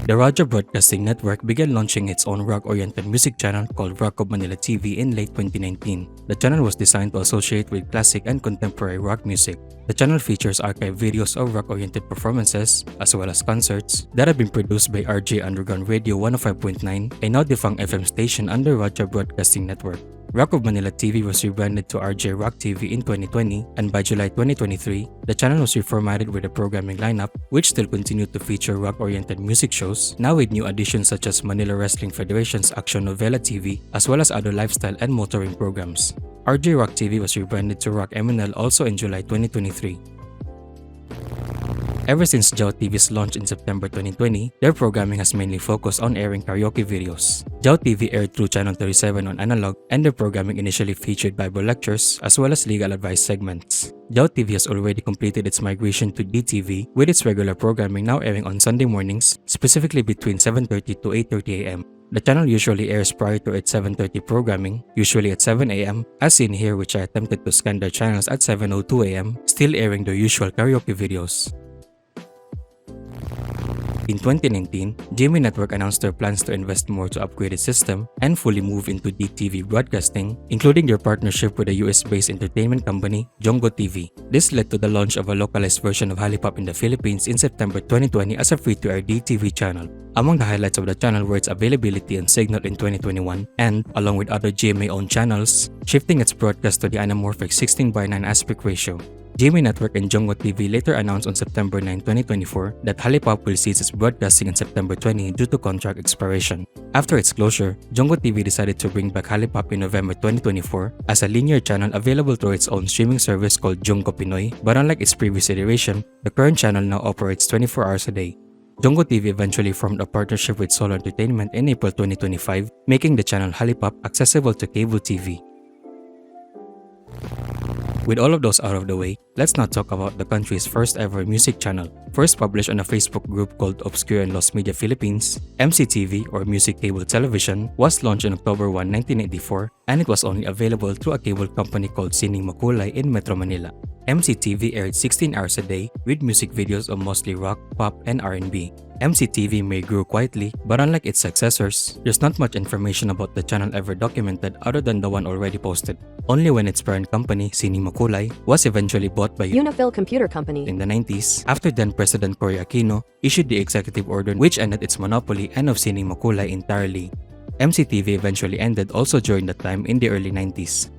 The Rajah Broadcasting Network began launching its own rock-oriented music channel called Rockofmanila TV in late 2019. The channel was designed to associate with classic and contemporary rock music. The channel features archive videos of rock-oriented performances, as well as concerts, that have been produced by RJ Underground Radio 105.9, a now-defunct FM station under Rajah Broadcasting Network. Rockofmanila TV was rebranded to rjrocktv in 2020, and by July 2023, the channel was reformatted with a programming lineup which still continued to feature rock-oriented music shows, now with new additions such as Manila Wrestling Federation's Action Novela TV, as well as other lifestyle and motoring programs. rjrocktv was rebranded to rockmnl also in July 2023. Ever since jaotv's launch in September 2020, their programming has mainly focused on airing karaoke videos. jaotv aired through Channel 37 on analog, and their programming initially featured Bible lectures as well as legal advice segments. jaotv has already completed its migration to DTV, with its regular programming now airing on Sunday mornings, specifically between 7:30 to 8:30 am. The channel usually airs prior to its 7:30 programming, usually at 7 am, as seen here, which I attempted to scan their channels at 7:02 am, still airing their usual karaoke videos. In 2019, GMA Network announced their plans to invest more to upgrade its system and fully move into DTV broadcasting, including their partnership with a US-based entertainment company, Jungo TV. This led to the launch of a localized version of hallypop in the Philippines in September 2020 as a free-to-air DTV channel. Among the highlights of the channel were its availability and signal in 2021 and, along with other GMA-owned channels, shifting its broadcast to the anamorphic 16:9 aspect ratio. GMA Network and Jungo TV later announced on September 9, 2024 that hallypop will cease its broadcasting on September 20 due to contract expiration. After its closure, Jungo TV decided to bring back hallypop in November 2024 as a linear channel available through its own streaming service called Jungo Pinoy, but unlike its previous iteration, the current channel now operates 24 hours a day. Jungo TV eventually formed a partnership with Solo Entertainment in April 2025, making the channel hallypop accessible to cable TV. With all of those out of the way, let's now talk about the country's first ever music channel. First published on a Facebook group called Obscure and Lost Media Philippines, MCTV or Music Cable Television was launched on October 1, 1984, and it was only available through a cable company called Sining Makulay in Metro Manila. MCTV aired 16 hours a day with music videos of mostly rock, pop, and R&B. MCTV may grew quietly, but unlike its successors, there's not much information about the channel ever documented other than the one already posted. Only when its parent company, Sining Makulay, was eventually bought by Unifil Computer Company in the 90s, after then President Cory Aquino issued the executive order which ended its monopoly and of Sining Makulay entirely. MCTV eventually ended also during that time in the early 90s.